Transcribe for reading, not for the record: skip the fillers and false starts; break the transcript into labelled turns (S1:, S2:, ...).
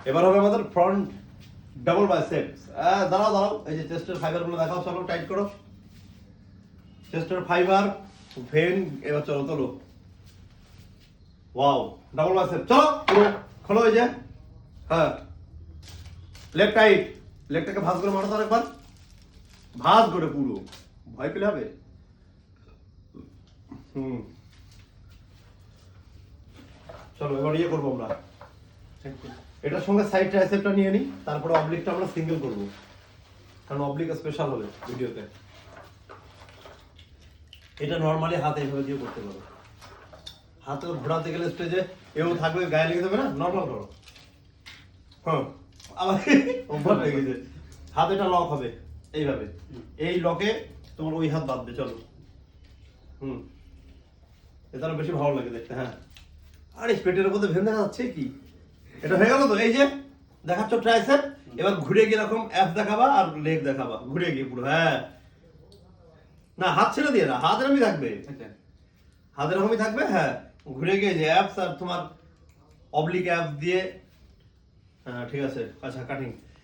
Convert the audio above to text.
S1: এবার হবে আমাদের ফ্রন্ট ডাবল বাইসেপস। দাঁড়াও দাঁড়াও, এই যে চেস্টের ফাইবারগুলো দেখাও, চলো টাইট করো চেস্টের ফাইবার ভেন। এবার চলো চলো, ওয়াও ডাবল বাইসেপ, চলো পুরো খোলো। এই যে হ্যাঁ, লেগ টাইট, লেগটাকে ভাঁজ করে মারো, তার একবার ভাঁজ করে পুরো, ভয় পেলে হবে। চলো এবার ইয়ে করবো আমরা, এটার সঙ্গে সাইড ট্রাইসেপটা নিয়ে নিই, তারপরে অবলিকটা আমরা সিঙ্গেল করব, কারণ অবলিক স্পেশাল হবে ভিডিওতে। এটা নরমালি হাতে এইভাবে দিয়ে করতে পারো, হাতে ঘোরাতে গেলে স্টেজে এও থাকবে, গায়ে লেগে যাবে না, নরমাল করো। হ্যাঁ আবার অভ্যাস হয়ে গেছে, হাত এটা লক হবে এইভাবে, এই লকে তোমার ওই হাত বাঁধবে। চলো এটা বেশি ভালো লাগে দেখতে। হ্যাঁ, আরে পেটের মধ্যে ভেন দেখা যাচ্ছে কি, এটা হয়ে গেল তো। এই যে দেখাচ্ছ ট্রাইসেপ, এবার ঘুরে গিয়ে এরকম অ্যাপ দেখাবা আর লেগ দেখাবা, ঘুরে গিয়ে পুরো। হ্যাঁ, না হাত ছেড়ে দিয়ে না, হাত এরকমই থাকবে, হাত এরকমই থাকবে। হ্যাঁ, ঘুরে গিয়ে যে অ্যাপস আর তোমার অবলিক অ্যাপস দিয়ে। হ্যাঁ ঠিক আছে, আচ্ছা কাটিং।